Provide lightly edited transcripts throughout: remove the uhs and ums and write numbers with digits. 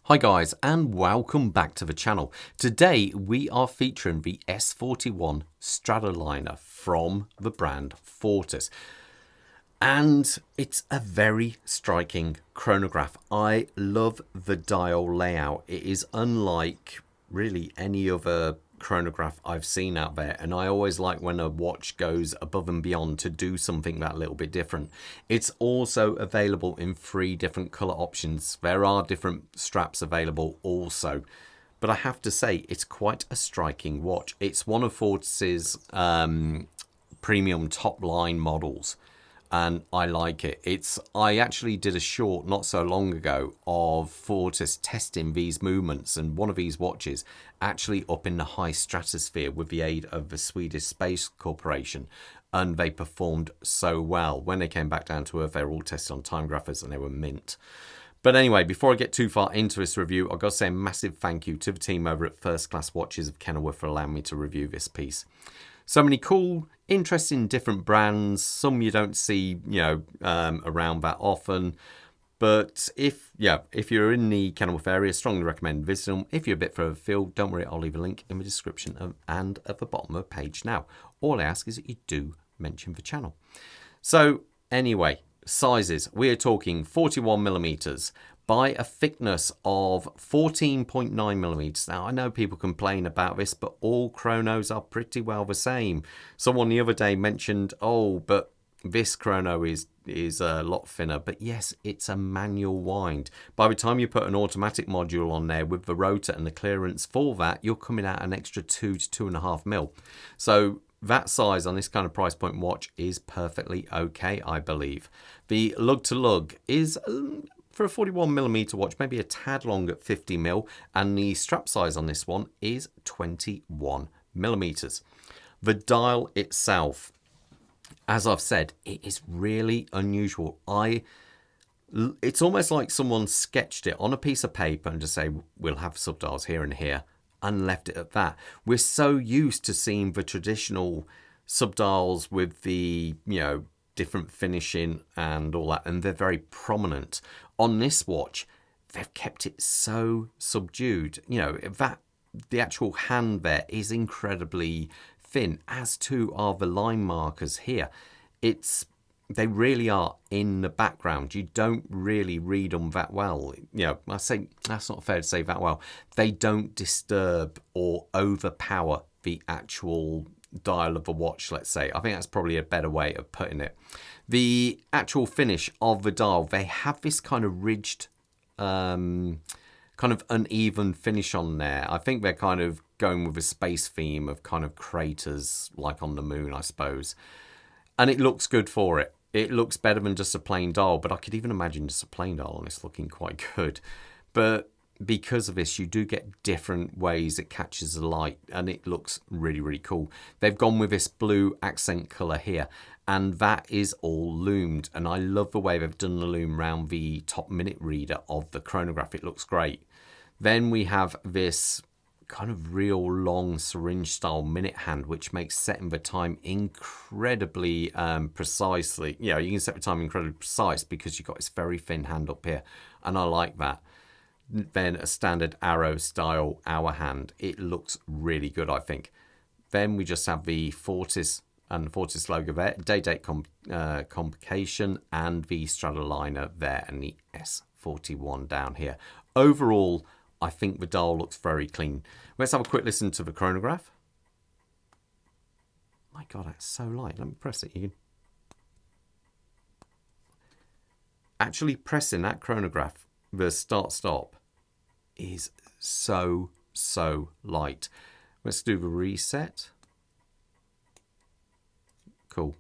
Hi guys, and welcome back to the channel. Today we are featuring the S-41 Stratoliner from the brand Fortis. And it's a very striking chronograph. I love the dial layout. It is unlike really any other chronograph I've seen out there, and I always like when a watch goes above and beyond to do something that little bit different. It's also available in 3 different color options. There are different straps available also, but I have to say it's quite a striking watch. It's one of Fortis's premium top line models, and I like it. I actually did a short not so long ago of Fortis testing these movements, and one of these watches actually up in the high stratosphere with the aid of the Swedish Space Corporation, and they performed so well. When they came back down to earth, they were all tested on time graphers and they were mint. But anyway, before I get too far into this review, I've got to say a massive thank you to the team over at First Class Watches of Kenilworth for allowing me to review this piece. So many cool, interesting, different brands. Some you don't see, around that often. But if you're in the Kenilworth area, strongly recommend visiting them. If you're a bit further afield, don't worry, I'll leave a link in the description and at the bottom of the page now. All I ask is that you do mention the channel. So anyway, sizes. We are talking 41 millimeters by a thickness of 14.9 millimeters. Now, I know people complain about this, but all chronos are pretty well the same. Someone the other day mentioned, oh, but this chrono is a lot thinner. But yes, it's a manual wind. By the time you put an automatic module on there with the rotor and the clearance for that, you're coming out an extra 2 to 2.5 mil. So that size on this kind of price point watch is perfectly okay, I believe. The lug to lug is for a 41 millimeter watch, maybe a tad long at 50 mil, and the strap size on this one is 21 millimeters. The dial itself, as I've said, it is really unusual. It's almost like someone sketched it on a piece of paper and just say, we'll have subdials here and here, and left it at that. We're so used to seeing the traditional subdials with the, different finishing and all that, and they're very prominent. On this watch, they've kept it so subdued. That the actual hand there is incredibly thin, as too are the line markers here. They really are in the background. You don't really read them that well. I say that's not fair to say that well. They don't disturb or overpower the actual dial of a watch, let's say. I think that's probably a better way of putting it. The actual finish of the dial, they have this kind of ridged, kind of uneven finish on there. I think they're kind of going with a space theme of kind of craters like on the moon, I suppose. And it looks good for it. It looks better than just a plain dial, but I could even imagine just a plain dial on this looking quite good. But because of this, you do get different ways it catches the light, and it looks really, really cool. They've gone with this blue accent color here, and that is all loomed. And I love the way they've done the loom around the top minute reader of the chronograph. It looks great. Then we have this kind of real long syringe style minute hand, which makes setting the time incredibly precisely. You can set the time incredibly precise because you've got this very thin hand up here, and I like that. Then a standard arrow style hour hand. It looks really good, I think. Then we just have the Fortis and the Fortis logo there, day-date complication, and the Stratoliner there, and the S-41 down here. Overall, I think the dial looks very clean. Let's have a quick listen to the chronograph. My God, that's so light. Let me press it. You can actually pressing that chronograph, the start-stop, is so light. Let's do the reset. Cool.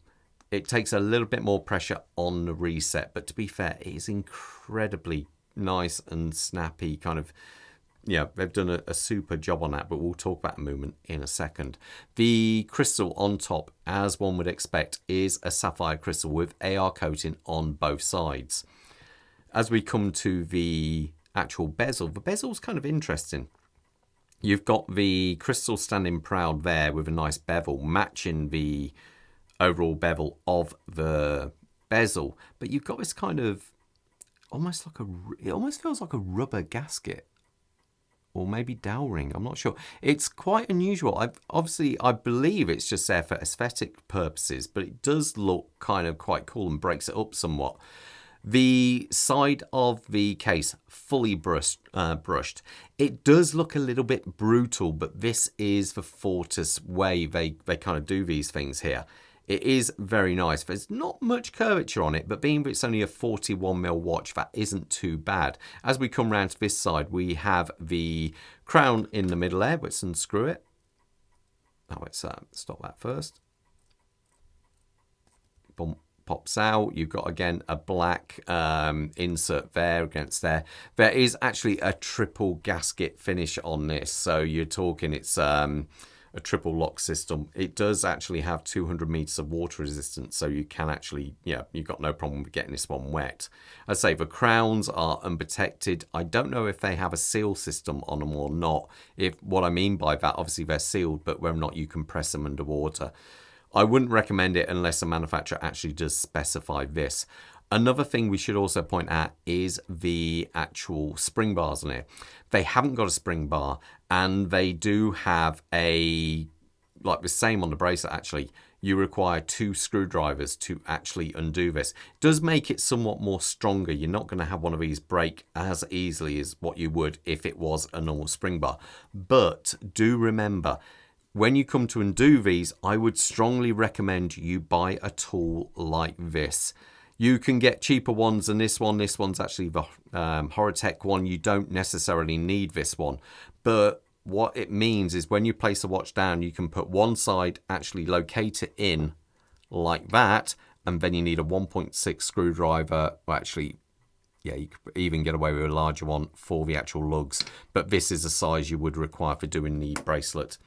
It takes a little bit more pressure on the reset, but to be fair, it is incredibly nice and snappy kind of. They've done a super job on that, but we'll talk about the movement in a second. The crystal on top, as one would expect, is a sapphire crystal with AR coating on both sides. As we come to the actual bezel, the bezel's kind of interesting. You've got the crystal standing proud there with a nice bevel matching the overall bevel of the bezel, but you've got this kind of it almost feels like a rubber gasket or maybe dowel ring. I'm not sure. It's quite unusual. I believe it's just there for aesthetic purposes, but it does look kind of quite cool and breaks it up somewhat. The side of the case, fully brushed. It does look a little bit brutal, but this is the Fortis way they kind of do these things here. It is very nice. There's not much curvature on it, but being that it's only a 41mm watch, that isn't too bad. As we come round to this side, we have the crown in the middle there. Let's unscrew it. Oh, let's stop that first. Boom. Pops out. You've got, again, a black insert there against there. There is actually a triple gasket finish on this. So you're talking it's a triple lock system. It does actually have 200 meters of water resistance, so you can actually, yeah, you've got no problem with getting this one wet. I say the crowns are unprotected. I don't know if they have a seal system on them or not. If what I mean by that, obviously they're sealed, but whether or not you can press them underwater. I wouldn't recommend it unless the manufacturer actually does specify this. Another thing we should also point out is the actual spring bars on here. They haven't got a spring bar, and they do have a, like the same on the bracelet actually, you require 2 screwdrivers to actually undo this. It does make it somewhat more stronger. You're not going to have one of these break as easily as what you would if it was a normal spring bar. But do remember, when you come to undo these, I would strongly recommend you buy a tool like this. You can get cheaper ones than this one. This one's actually the Horotech one. You don't necessarily need this one. But what it means is when you place the watch down, you can put one side, actually locate it in like that. And then you need a 1.6 screwdriver. Well, actually, yeah, you could even get away with a larger one for the actual lugs. But this is the size you would require for doing the bracelet.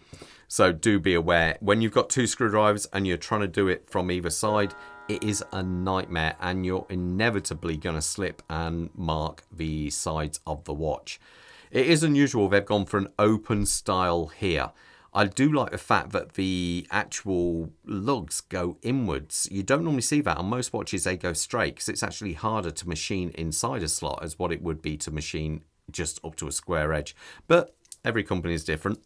So do be aware, when you've got 2 screwdrivers and you're trying to do it from either side, it is a nightmare, and you're inevitably going to slip and mark the sides of the watch. It is unusual they've gone for an open style here. I do like the fact that the actual lugs go inwards. You don't normally see that. On most watches, they go straight because it's actually harder to machine inside a slot as what it would be to machine just up to a square edge. But every company is different.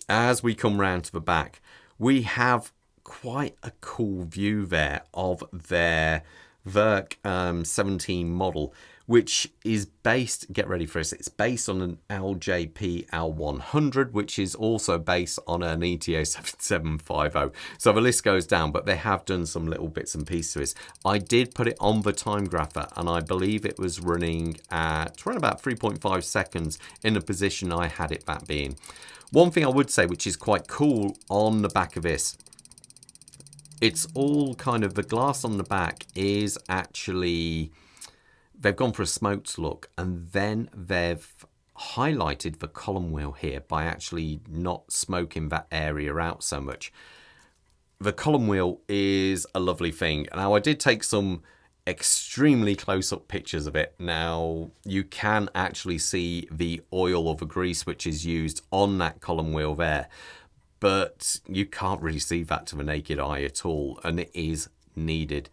As we come round to the back, we have quite a cool view there of their Werk 17 model, which is based, get ready for this, it's based on an LJP L100, which is also based on an ETA 7750. So the list goes down, but they have done some little bits and pieces to this. I did put it on the time grapher, and I believe it was running at around about 3.5 seconds in the position I had it that being. One thing I would say, which is quite cool on the back of this, it's all kind of, the glass on the back is actually, they've gone for a smoked look, and then they've highlighted the column wheel here by actually not smoking that area out so much. The column wheel is a lovely thing. Now, I did take some extremely close-up pictures of it. Now, you can actually see the oil or the grease which is used on that column wheel there, but you can't really see that to the naked eye at all, and it is needed.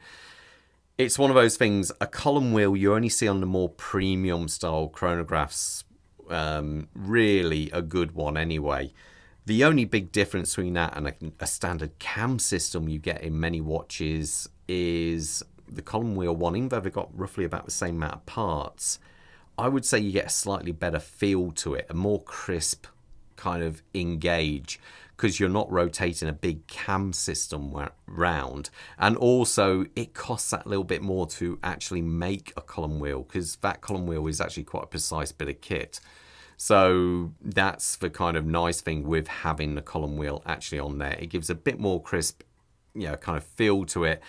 It's one of those things, a column wheel you only see on the more premium style chronographs, really a good one anyway. The only big difference between that and a standard cam system you get in many watches is the column wheel one, even though they've got roughly about the same amount of parts, I would say you get a slightly better feel to it, a more crisp kind of engage, because you're not rotating a big cam system round. And also it costs that little bit more to actually make a column wheel, because that column wheel is actually quite a precise bit of kit. So that's the kind of nice thing with having the column wheel actually on there. It gives a bit more crisp, you know, kind of feel to it.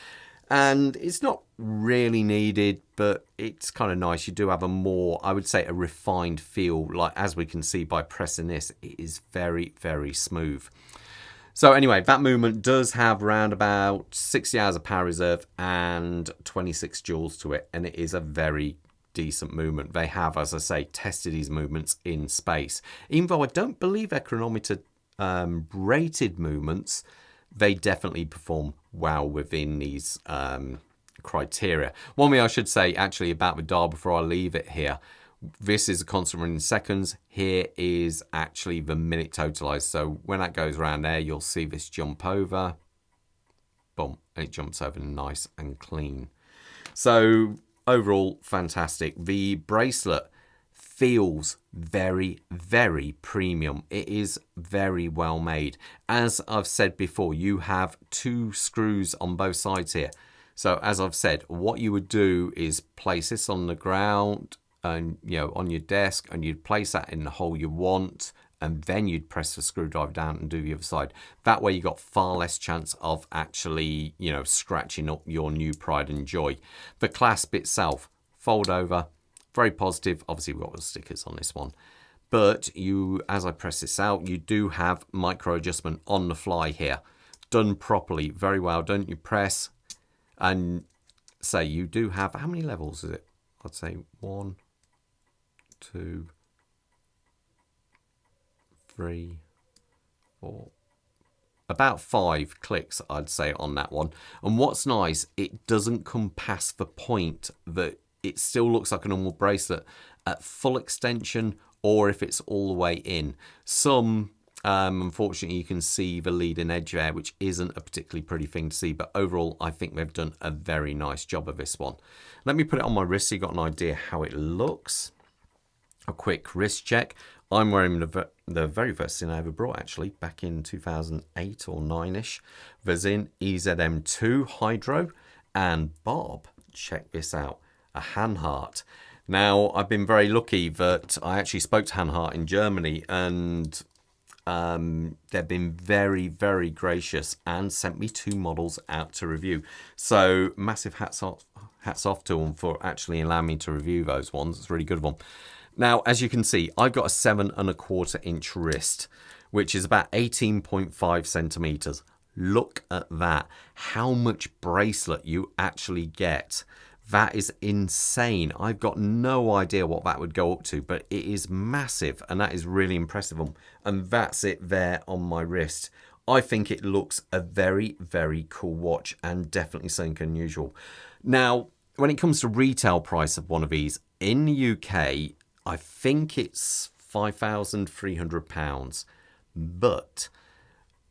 And it's not really needed, but it's kind of nice. You do have a more, I would say, a refined feel. Like, as we can see by pressing this, it is very, very smooth. So anyway, that movement does have around about 60 hours of power reserve and 26 joules to it. And it is a very decent movement. They have, as I say, tested these movements in space. Even though I don't believe they're chronometer rated movements, they definitely perform well within these criteria. One thing I should say actually about the dial before I leave it here, This is a constant running seconds. Here is actually the minute totalized. So when that goes around there, you'll see this jump over. Boom, it jumps over nice and clean. So overall, fantastic. The bracelet feels very, very premium. It is very well made. As I've said before, you have 2 screws on both sides here. So as I've said, what you would do is place this on the ground and, you know, on your desk, and you'd place that in the hole you want, and then you'd press the screwdriver down and do the other side. That way you got far less chance of actually, you know, scratching up your new pride and joy. The clasp itself, fold over, very positive. Obviously we've got the stickers on this one. But you, as I press this out, you do have micro adjustment on the fly here. Done properly, very well done. You press and say you do have, how many levels is it? I'd say 1, 2, 3, 4, about 5 clicks, I'd say, on that one. And what's nice, it doesn't come past the point that it still looks like a normal bracelet at full extension, or if it's all the way in. Some, unfortunately, you can see the leading edge there, which isn't a particularly pretty thing to see. But overall, I think they've done a very nice job of this one. Let me put it on my wrist so you got an idea how it looks. A quick wrist check. I'm wearing the very first thing I ever brought, actually, back in 2008 or 9-ish. The Zin EZM2 Hydro. And Bob, check this out, a Hanhart. Now, I've been very lucky that I actually spoke to Hanhart in Germany, and they've been very, very gracious and sent me 2 models out to review. So massive hats off to them for actually allowing me to review those ones. It's really good of them. Now, as you can see, I've got a 7¼ inch wrist, which is about 18.5 centimeters. Look at that. How much bracelet you actually get. That is insane. I've got no idea what that would go up to, but it is massive, and that is really impressive. And that's it there on my wrist. I think it looks a very, very cool watch, and definitely something unusual. Now, when it comes to retail price of one of these, in the UK, I think it's £5,300, but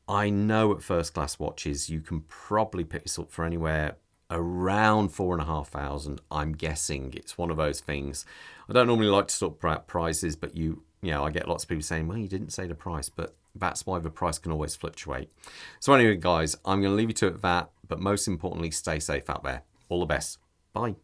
I know at first class watches you can probably pick this up for anywhere around 4,500. I'm guessing it's one of those things. I don't normally like to talk about prices, but you know, I get lots of people saying, well, you didn't say the price, but that's why the price can always fluctuate. So anyway, guys, I'm going to leave you to it at that, but most importantly, stay safe out there. All the best. Bye.